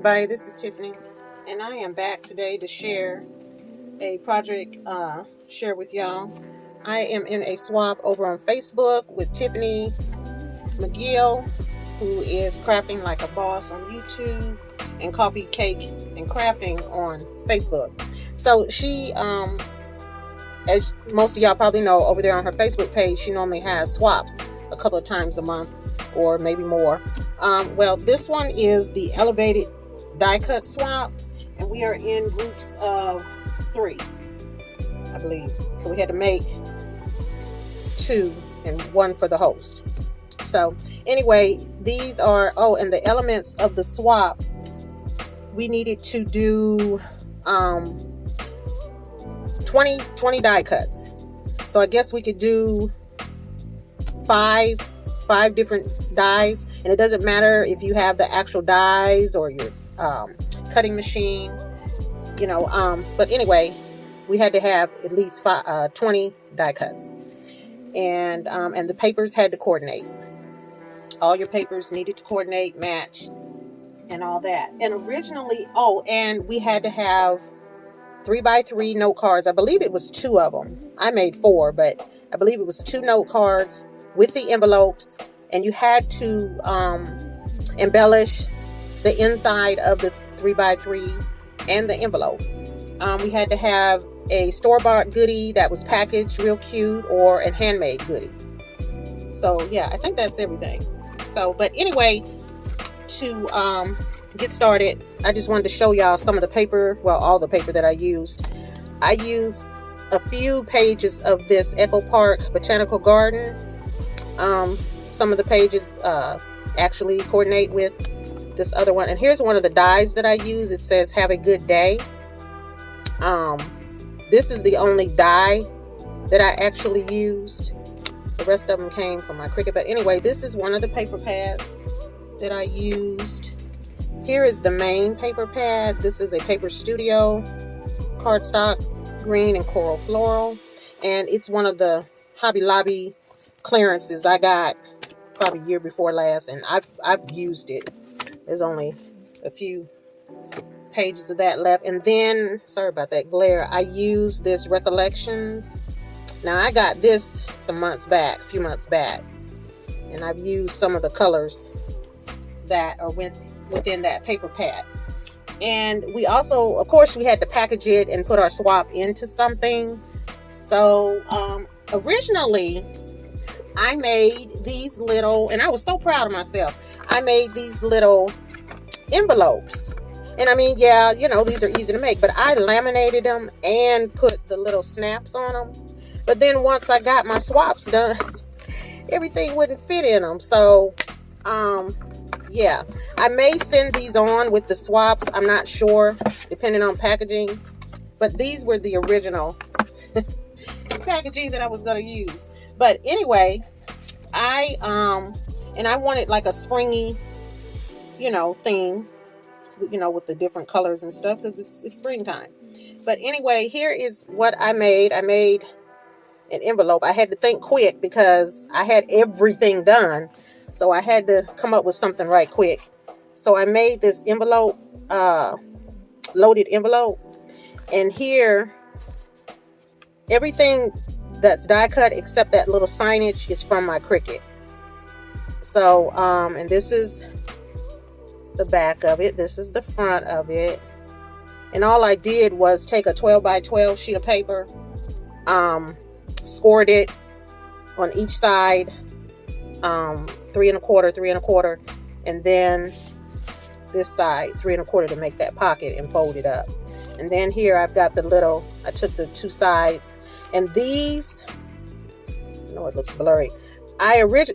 everybody, this is Tiffany, and I am back today to share a project, share with y'all. I am in a swap over on Facebook with Tiffany McGill, who is crafting like a boss on YouTube, and Coffee Cake and Crafting on Facebook. So she, as most of y'all probably know, over there on her Facebook page, she normally has swaps a couple of times a month or maybe more. Well, this one is the elevated die cut swap, and we are in groups of 3, I believe. So we had to make 2 and 1 for the host. So anyway, these are, and the elements of the swap, we needed to do 20 die cuts. So I guess we could do 5 different dies, and it doesn't matter if you have the actual dies or your cutting machine, but anyway, we had to have at least 20 die cuts, and the papers had to coordinate. All your papers needed to coordinate, match, and all that. And originally, and we had to have 3x3 note cards. I believe it was 2 of them. I made 4, but I believe it was 2 note cards with the envelopes, and you had to embellish the inside of the 3x3 and the envelope. We had to have a store-bought goodie that was packaged real cute, or a handmade goodie. So yeah, I think that's everything. So, but anyway, to get started, I just wanted to show y'all some of the paper, all the paper that I used. I used a few pages of this Echo Park Botanical Garden. Some of the pages actually coordinate with this other one. And here's one of the dies that I use. It says, "Have a good day." This is the only die that I actually used. The rest of them came from my Cricut. But anyway, this is one of the paper pads that I used. Here is the main paper pad. This is a Paper Studio cardstock, green and coral floral. And it's one of the Hobby Lobby clearances I got probably year before last, and I've used it. There's only a few pages of that left. And then, sorry about that glare, I used this Recollections. Now I got this a few months back, and I've used some of the colors that are within that paper pad. And we also, of course, we had to package it and put our swap into something. So originally I made these little, and I was so proud of myself, I made these little envelopes. And I mean, yeah, these are easy to make, but I laminated them and put the little snaps on them. But then once I got my swaps done, everything wouldn't fit in them. So yeah, I may send these on with the swaps. I'm not sure, depending on packaging. But these were the original packaging that I was going to use. But anyway, I wanted like a springy, theme, with the different colors and stuff, because it's springtime. But anyway, here is what I made. I made an envelope. I had to think quick because I had everything done. So I had to come up with something right quick. So I made this envelope, loaded envelope. And here, everything that's die cut except that little signage is from my Cricut. So, and this is the back of it. This is the front of it. And all I did was take a 12x12 sheet of paper, scored it on each side, 3 1/4, and then this side 3 1/4 to make that pocket and fold it up. And then here I've got I took the 2 sides, and these, it looks blurry.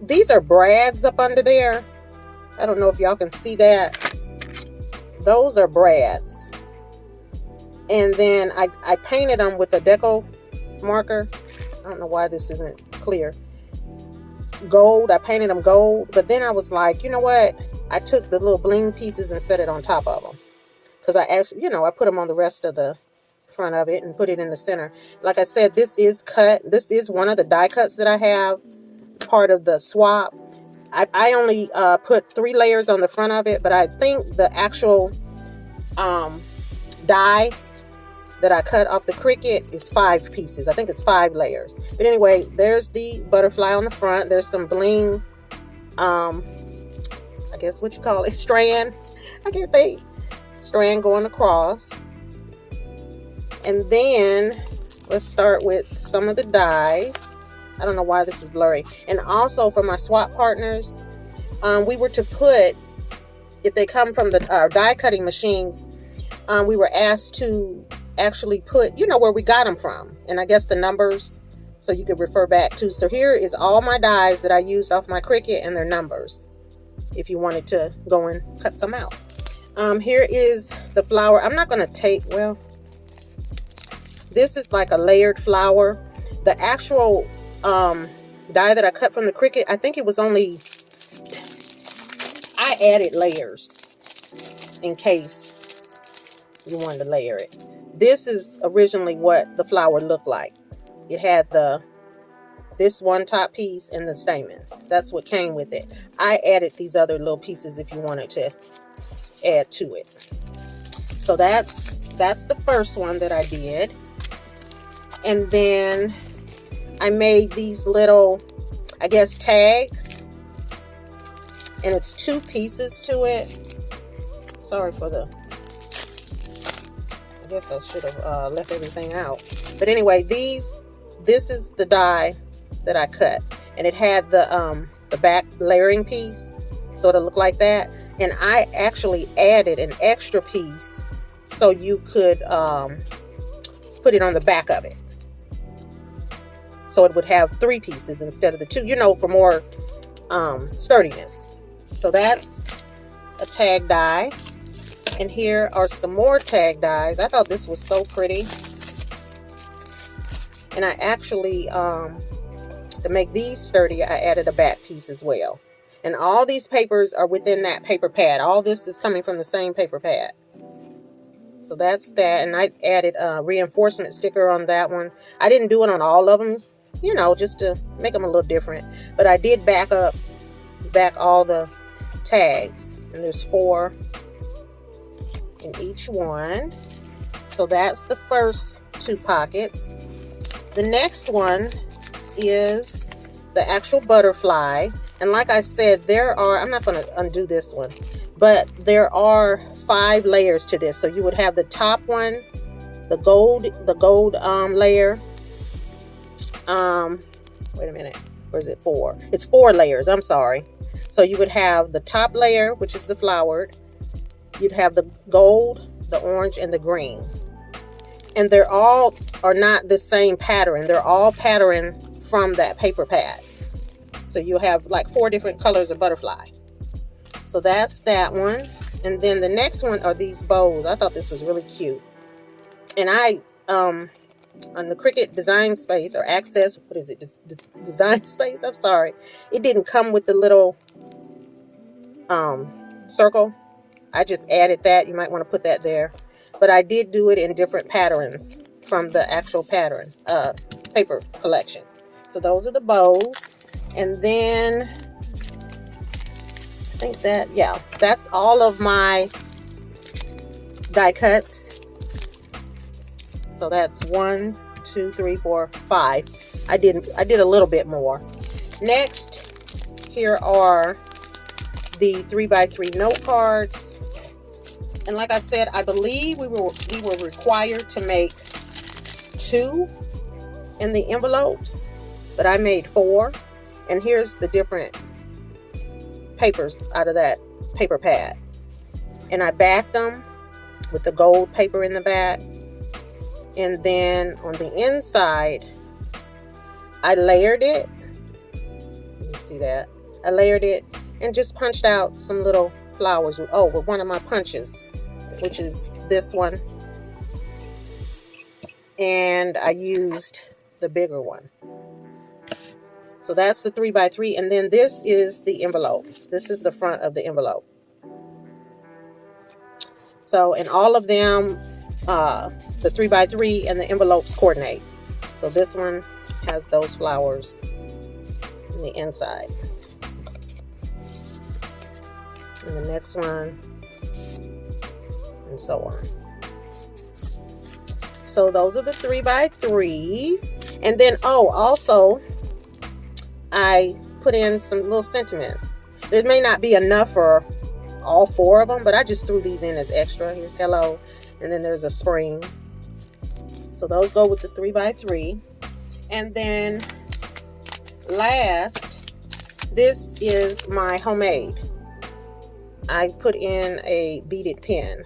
These are brads up under there. I don't know if y'all can see that. Those are brads. And then I painted them with a deco marker. I don't know why this isn't clear. Gold. I painted them gold. But then I was like, you know what? I took the little bling pieces and set it on top of them. Because I actually, I put them on the rest of the front of it and put it in the center. Like I said, this is cut. This is one of the die cuts that I have, part of the swap. I only put 3 layers on the front of it, but I think the actual die that I cut off the Cricut is 5 pieces. I think it's 5 layers. But anyway, there's the butterfly on the front. There's some bling, I guess what you call it, strand. I can't think. Strand going across. And then let's start with some of the dies. I don't know why this is blurry. And also for my swap partners, we were to put, if they come from the die cutting machines, we were asked to actually put, you know, where we got them from, and I guess the numbers, so you could refer back to. So here is all my dies that I used off my Cricut and their numbers, if you wanted to go and cut some out. Here is the flower. I'm not going to take, well, this is like a layered flower. The actual die that I cut from the Cricut, I think it was only, I added layers in case you wanted to layer it. This is originally what the flower looked like. It had this one top piece and the stamens. That's what came with it. I added these other little pieces if you wanted to add to it. So that's the first one that I did. And then I made these little, I guess, tags. And it's 2 pieces to it. Sorry for the, I guess I should have left everything out. But anyway, this is the die that I cut. And it had the back layering piece. So it'll look like that. And I actually added an extra piece so you could put it on the back of it. So it would have 3 pieces instead of the 2, you know, for more sturdiness. So that's a tag die. And here are some more tag dies. I thought this was so pretty. And I actually, to make these sturdy, I added a back piece as well. And all these papers are within that paper pad. All this is coming from the same paper pad. So that's that. And I added a reinforcement sticker on that one. I didn't do it on all of them, you know, just to make them a little different. But I did back all the tags. And there's 4 in each one. So that's the first 2 pockets. The next one is the actual butterfly. And like I said, there are, I'm not going to undo this one, but there are 5 layers to this. So you would have the top one, the gold layer. Wait a minute. Or is it 4? It's 4 layers. I'm sorry. So you would have the top layer, which is the flowered. You'd have the gold, the orange, and the green. And they're all are not the same pattern. They're all patterned from that paper pad. So you'll have like 4 different colors of butterfly. So that's that one. And then the next one are these bows. I thought this was really cute. And I, on the Cricut Design Space or Access, what is it? Design Space? I'm sorry. It didn't come with the little circle. I just added that. You might want to put that there. But I did do it in different patterns from the actual pattern, paper collection. So those are the bows. And then I think that, yeah, that's all of my die cuts. So that's 1, 2, 3, 4, 5. I did a little bit more. Next, here are the 3x3 note cards. And like I said, I believe we were required to make 2 in the envelopes, but I made 4. And here's the different papers out of that paper pad. And I backed them with the gold paper in the back. And then on the inside, I layered it. Let me see that. I layered it and just punched out some little flowers with one of my punches, which is this one. And I used the bigger one. So that's the 3x3. And then this is the envelope. This is the front of the envelope. So, and all of them, the 3x3 and the envelopes coordinate. So this one has those flowers in the inside. And the next one, and so on. So those are the 3x3s. And then, oh, also, I put in some little sentiments. There may not be enough for all 4 of them, but I just threw these in as extra. Here's hello, and then there's a spring. So those go with the 3x3. And then last, this is my homemade. I put in a beaded pen,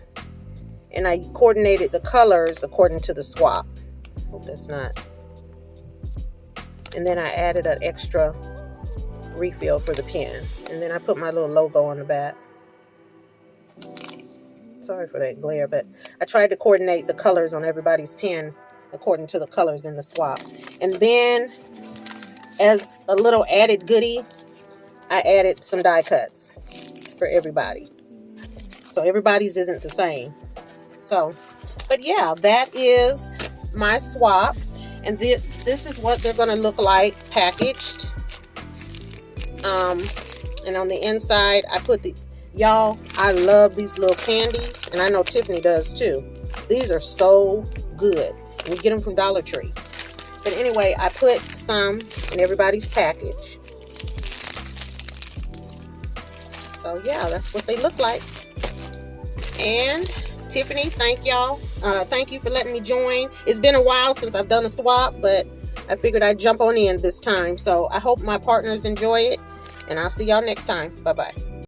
and I coordinated the colors according to the swap. Hope that's not. And then I added an extra refill for the pen, and then I put my little logo on the back. Sorry for that glare, but I tried to coordinate the colors on everybody's pen according to the colors in the swap. And then, as a little added goodie, I added some die cuts for everybody. So everybody's isn't the same. So, but yeah, that is my swap. And this is what they're going to look like packaged. And on the inside, I put the... Y'all, I love these little candies, and I know Tiffany does too. These are so good. And you get them from Dollar Tree. But anyway, I put some in everybody's package. So yeah, that's what they look like. And Tiffany, thank y'all. Thank you for letting me join. It's been a while since I've done a swap, but I figured I'd jump on in this time. So I hope my partners enjoy it, and I'll see y'all next time. Bye-bye.